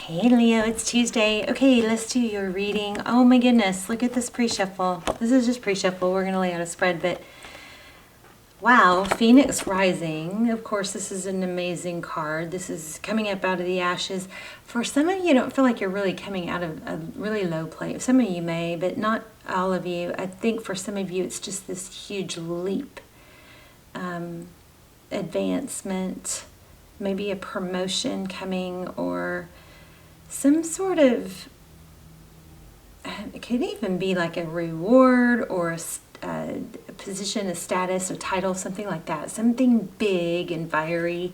Hey Leo, it's Tuesday. Okay, let's do your reading. Oh my goodness, look at this pre-shuffle. This is just pre-shuffle. We're going to lay out a spread, but wow, Phoenix Rising. Of course, this is an amazing card. This is coming up out of the ashes. For some of you, don't feel like you're really coming out of a really low place. Some of you may, but not all of you. I think for some of you, it's just this huge leap, advancement, maybe a promotion coming, or some sort of, it could even be like a reward or a position, a status, a title, something like that, something big and fiery.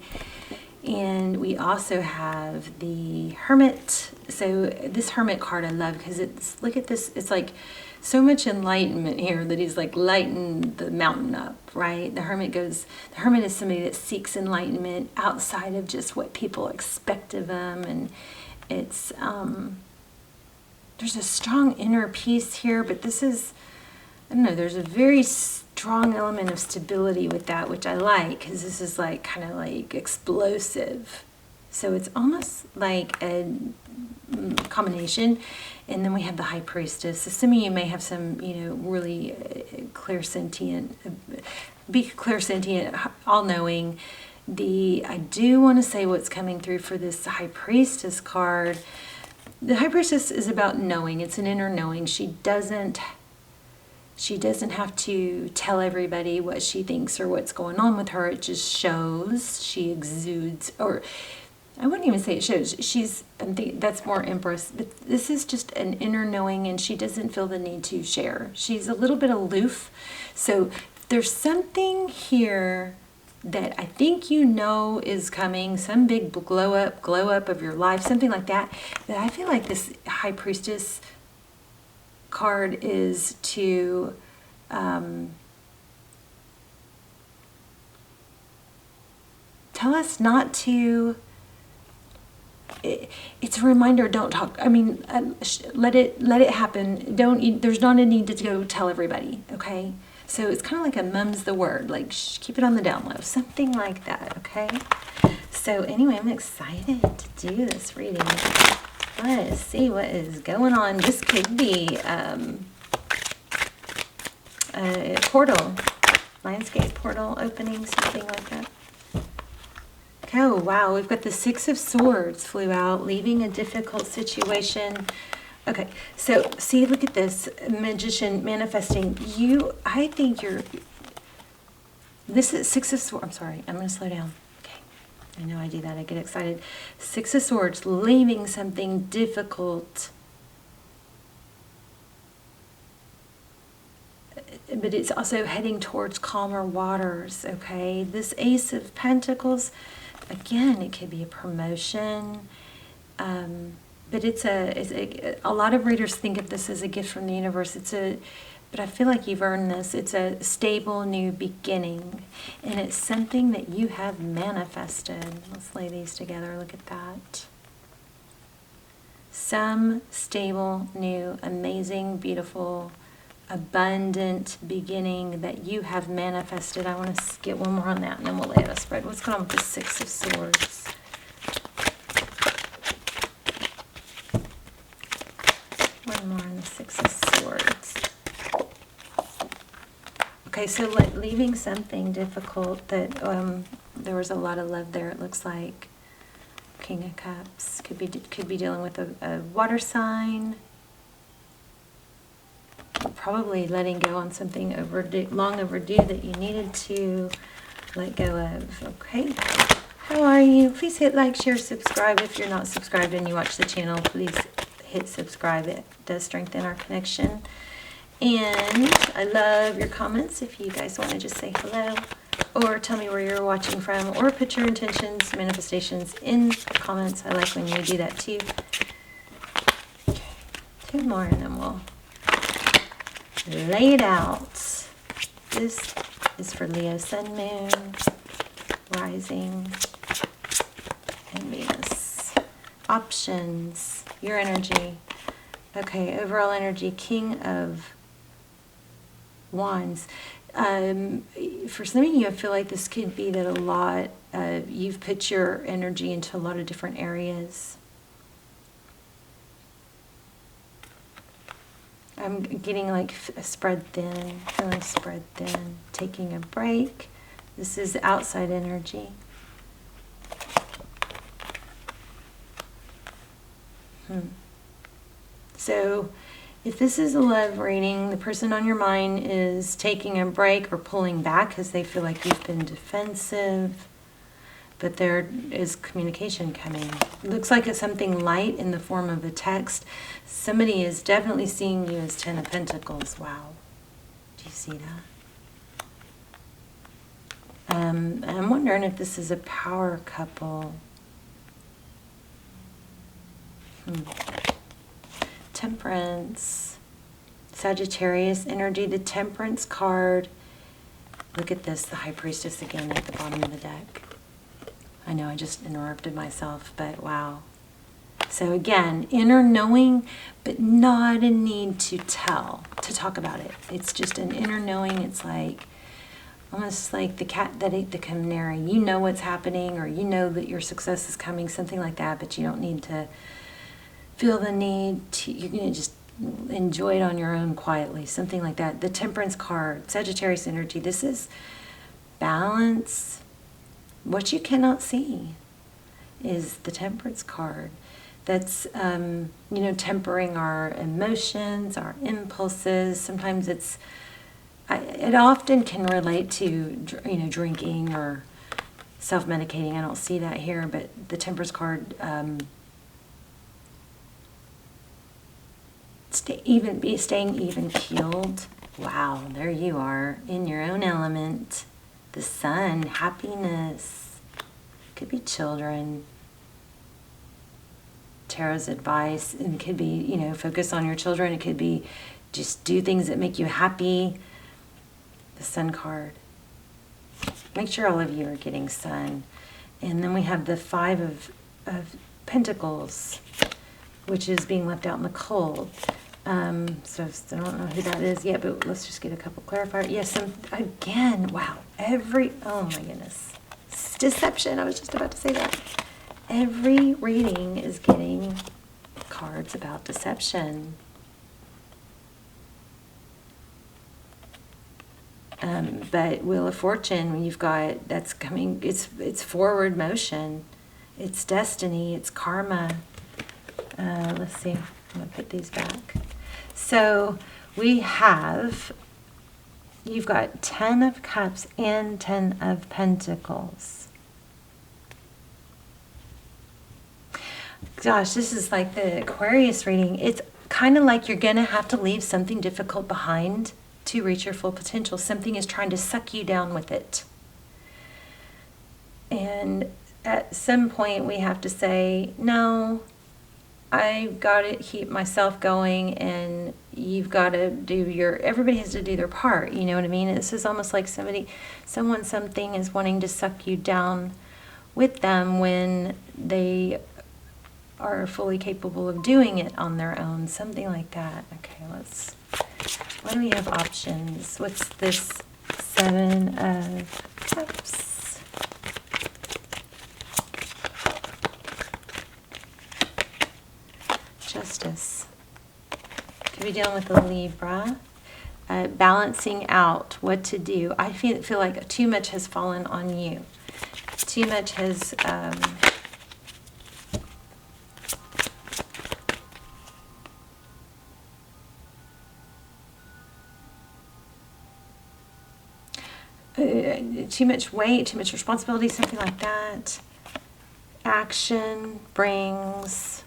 And we also have the Hermit. So this Hermit card I love because it's, look at this, it's like so much enlightenment here that he's like lighting the mountain up, right? The Hermit is somebody that seeks enlightenment outside of just what people expect of them. And it's, there's a strong inner peace here, but this is, I don't know, there's a very strong element of stability with that, which I like, because this is like kind of like explosive. So it's almost like a combination. And then we have the High Priestess. So some of you may have some, really clairsentient, all-knowing. I do want to say what's coming through for this High Priestess card. The High Priestess is about knowing. It's an inner knowing. She doesn't have to tell everybody what she thinks or what's going on with her. It just shows. She exudes, or I wouldn't even say it shows. That's more Empress. But this is just an inner knowing, and she doesn't feel the need to share. She's a little bit aloof. So there's something here that I think is coming, some big glow up of your life, something like that. But I feel like this High Priestess card is to tell us not to. It's a reminder. Don't talk. I mean, let it happen. There's not a need to go tell everybody. Okay. So it's kind of like a mum's the word, like keep it on the down low, something like that, okay? So anyway, I'm excited to do this reading. Let's see what is going on. This could be a portal, landscape portal opening, something like that. Oh, wow, we've got the Six of Swords flew out, leaving a difficult situation. Okay, so see, look at this Magician manifesting. I think this is Six of Swords. I'm sorry, I'm going to slow down. Okay, I know I do that. I get excited. Six of Swords, leaving something difficult. But it's also heading towards calmer waters, okay? This Ace of Pentacles, again, it could be a promotion. But a lot of readers think of this as a gift from the universe. But I feel like you've earned this. It's a stable new beginning, and it's something that you have manifested. Let's lay these together. Look at that. Some stable, new, amazing, beautiful, abundant beginning that you have manifested. I want to get one more on that, and then we'll lay out a spread. What's going on with the Six of Swords? More on the Six of Swords. Okay, so leaving something difficult that there was a lot of love there. It looks like King of Cups could be dealing with a water sign. Probably letting go on something long overdue that you needed to let go of. Okay, how are you? Please hit like, share, subscribe. If you're not subscribed and you watch the channel, please hit subscribe. It does strengthen our connection. And I love your comments. If you guys want to just say hello or tell me where you're watching from, or put your intentions, manifestations in the comments. I like when you do that too. Okay, two more and then we'll lay it out. This is for Leo, Sun, Moon, Rising, and Venus. Options, your energy. Okay, overall energy, King of Wands. For some of you, I feel like this could be that you've put your energy into a lot of different areas. I'm getting like spread thin, feeling spread thin, taking a break. This is outside energy. So if this is a love reading, the person on your mind is taking a break or pulling back because they feel like you've been defensive, but there is communication coming. It looks like it's something light in the form of a text. Somebody is definitely seeing you as 10 of Pentacles. Wow. Do you see that? I'm wondering if this is a power couple. Temperance, Sagittarius energy, the Temperance card. Look at this, the High Priestess again at the bottom of the deck. I know I just interrupted myself, but wow. So again, inner knowing, but not a need to tell, to talk about it. It's just an inner knowing. It's like, almost like the cat that ate the canary. You know what's happening, or you know that your success is coming, something like that, but you don't need to feel the need to, you're going to just enjoy it on your own quietly, something like that. The Temperance card, Sagittarius energy, this is balance. What you cannot see is the Temperance card. That's, tempering our emotions, our impulses. Sometimes it often can relate to, drinking or self-medicating. I don't see that here, but the Temperance card, staying even keeled. Wow, there you are in your own element. The sun, happiness. Could be children. Tarot's advice, and it could be, focus on your children. It could be just do things that make you happy. The Sun card. Make sure all of you are getting Sun. And then we have the Five of Pentacles, which is being left out in the cold. So I don't know who that is yet, but let's just get a couple clarifiers. Yes, again, wow. Oh my goodness. It's deception. I was just about to say that. Every reading is getting cards about deception. But Wheel of Fortune, when you've got, that's coming, it's forward motion. It's destiny, it's karma. Let's see, I'm going to put these back. So you've got 10 of Cups and 10 of Pentacles. Gosh, this is like the Aquarius reading. It's kind of like you're going to have to leave something difficult behind to reach your full potential. Something is trying to suck you down with it. And at some point we have to say, no, I've got to keep myself going, and you've got to everybody has to do their part. You know what I mean? This is almost like something is wanting to suck you down with them when they are fully capable of doing it on their own. Something like that. Okay, what do we have options? What's this? 7 of Cups. Justice. Could be dealing with a Libra. Balancing out what to do. I feel like too much has fallen on you. Too much has... too much weight, too much responsibility, something like that. Action brings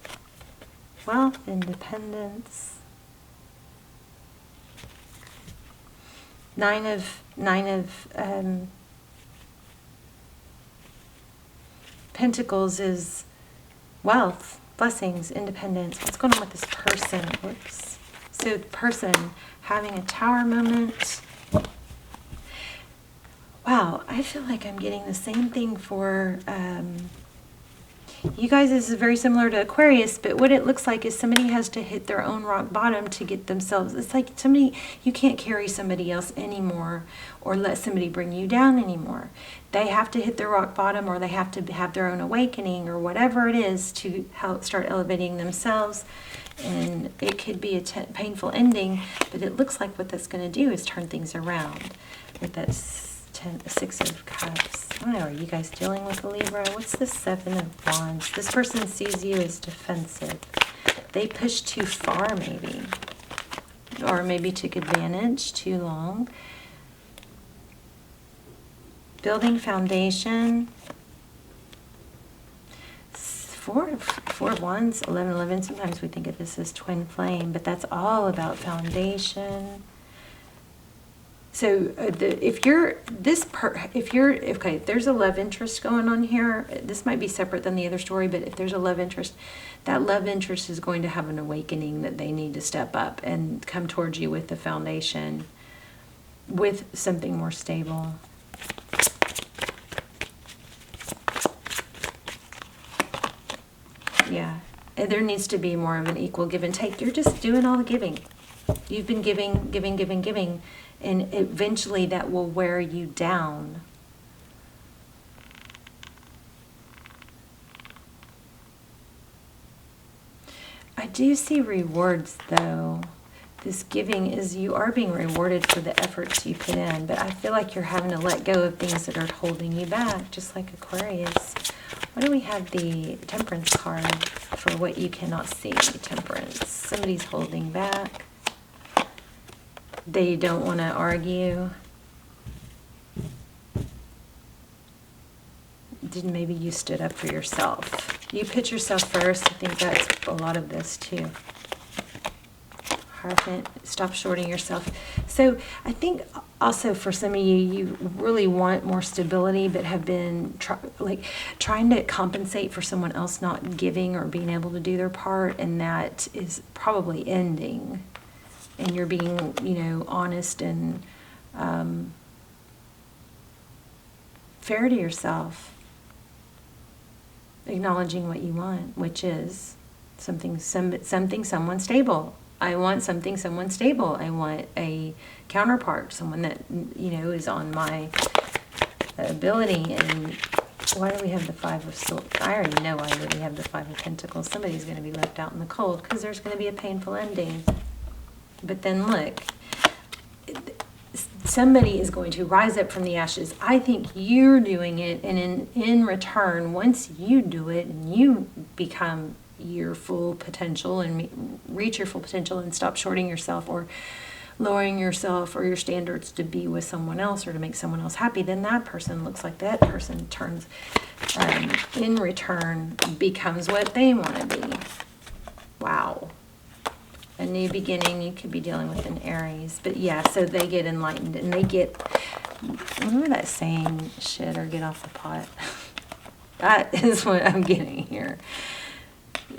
wealth, independence. Nine of Pentacles is wealth, blessings, independence. What's going on with this person? Whoops. So the person having a Tower moment. Wow, I feel like I'm getting the same thing for you guys, this is very similar to Aquarius, but what it looks like is somebody has to hit their own rock bottom to get themselves. It's like somebody, you can't carry somebody else anymore or let somebody bring you down anymore. They have to hit their rock bottom, or they have to have their own awakening, or whatever it is, to help start elevating themselves. And it could be a painful ending, but it looks like what that's going to do is turn things around with that Six of Cups. I don't know, are you guys dealing with a Libra? What's the Seven of Wands? This person sees you as defensive. They pushed too far, maybe. Or maybe took advantage too long. Building foundation. Four of Wands, 11. Sometimes we think of this as twin flame, but that's all about foundation. So if there's a love interest going on here, this might be separate than the other story, but if there's a love interest, that love interest is going to have an awakening that they need to step up and come towards you with the foundation, with something more stable. Yeah, there needs to be more of an equal give and take. You're just doing all the giving. You've been giving, and eventually that will wear you down. I do see rewards, though. This giving is, you are being rewarded for the efforts you put in, but I feel like you're having to let go of things that are holding you back, just like Aquarius. Why do we have the Temperance card for what you cannot see? Temperance. Somebody's holding back. They don't want to argue. Maybe you stood up for yourself. You put yourself first. I think that's a lot of this too. Hierophant, stop shorting yourself. So I think also for some of you, you really want more stability, but have been trying to compensate for someone else not giving or being able to do their part, and that is probably ending. And you're being, honest and fair to yourself, acknowledging what you want, which is something, someone stable. I want someone stable. I want a counterpart, someone that, is on my ability. And why do we have the Five of Swords? I already know why we have the Five of Pentacles. Somebody's going to be left out in the cold because there's going to be a painful ending. But then look, somebody is going to rise up from the ashes. I think you're doing it, and in return, once you do it and you become your full potential and reach your full potential and stop shorting yourself or lowering yourself or your standards to be with someone else or to make someone else happy, then that person looks like that person turns, in return, becomes what they want to be. Wow. A new beginning. You could be dealing with an Aries. But yeah, so they get enlightened and they get, remember that saying, shit or get off the pot? That is what I'm getting here.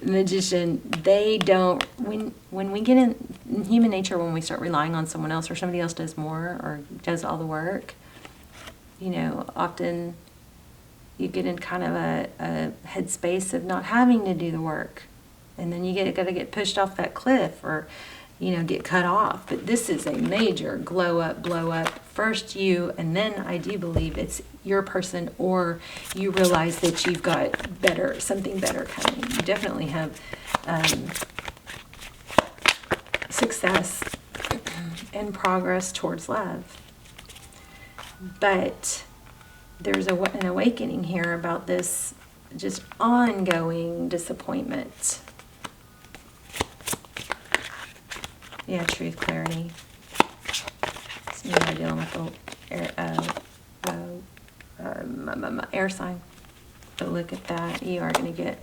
Magician, they don't, when we get in human nature, when we start relying on someone else or somebody else does more or does all the work, often you get in kind of a headspace of not having to do the work. And then you got to get pushed off that cliff or, get cut off. But this is a major glow up, blow up. First you, and then I do believe it's your person, or you realize that you've got something better coming. You definitely have success and progress towards love. But there's an awakening here about this just ongoing disappointment. Yeah, truth, clarity. So you're dealing with air sign. But look at that. You are going to get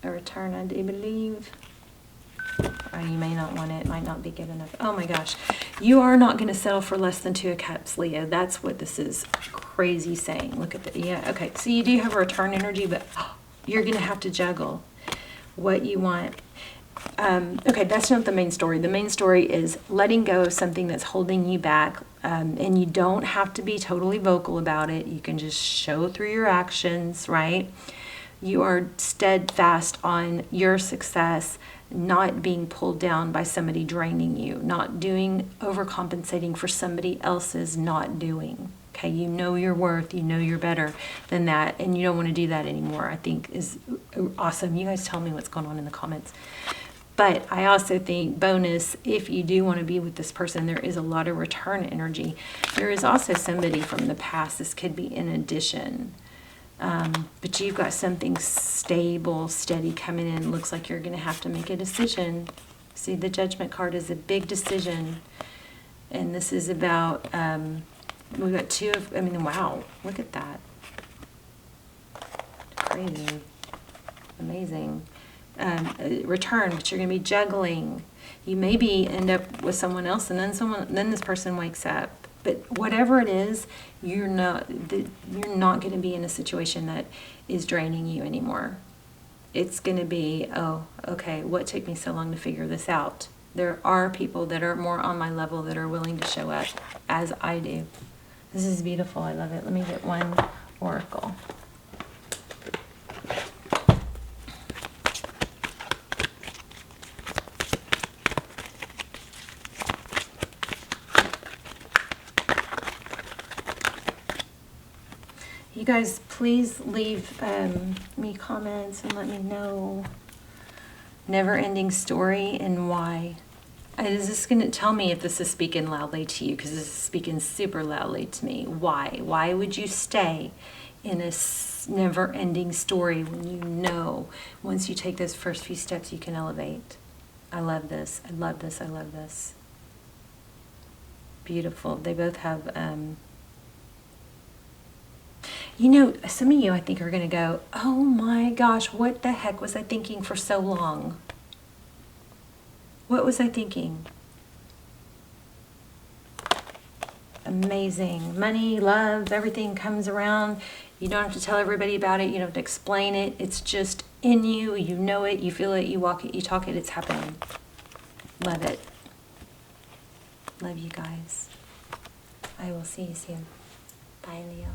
a return, I do believe. Or you may not want it. It might not be good enough. Oh my gosh. You are not going to settle for less than 2 of Cups, Leo. That's what this is crazy saying. Look at that. Yeah, okay. So you do have a return energy, but you're going to have to juggle what you want. Okay, that's not the main story. The main story is letting go of something that's holding you back, and you don't have to be totally vocal about it. You can just show through your actions, right? You are steadfast on your success, not being pulled down by somebody draining you, not doing overcompensating for somebody else's not doing. Okay, you know your worth, you know you're better than that, and you don't want to do that anymore, I think is awesome. You guys tell me what's going on in the comments. But I also think, bonus, if you do want to be with this person, there is a lot of return energy. There is also somebody from the past. This could be in addition. But you've got something stable, steady coming in. Looks like you're going to have to make a decision. See, the Judgment card is a big decision. And this is about, we've got two of, I mean, wow, look at that. Crazy. Amazing. Return, but you're going to be juggling. You maybe end up with someone else, and then this person wakes up. But whatever it is, you're not going to be in a situation that is draining you anymore. It's going to be, oh, okay, what took me so long to figure this out? There are people that are more on my level that are willing to show up as I do. This is beautiful. I love it. Let me get one oracle. You guys, please leave me comments and let me know. Never-ending story and why. Is this going to tell me if this is speaking loudly to you? Because this is speaking super loudly to me. Why? Why would you stay in a never-ending story when you know once you take those first few steps you can elevate? I love this. I love this. I love this. Beautiful. They both have... You know, some of you, I think, are going to go, oh my gosh, what the heck was I thinking for so long? What was I thinking? Amazing. Money, love, everything comes around. You don't have to tell everybody about it. You don't have to explain it. It's just in you. You know it. You feel it. You walk it. You talk it. It's happening. Love it. Love you guys. I will see you soon. Bye, Leo.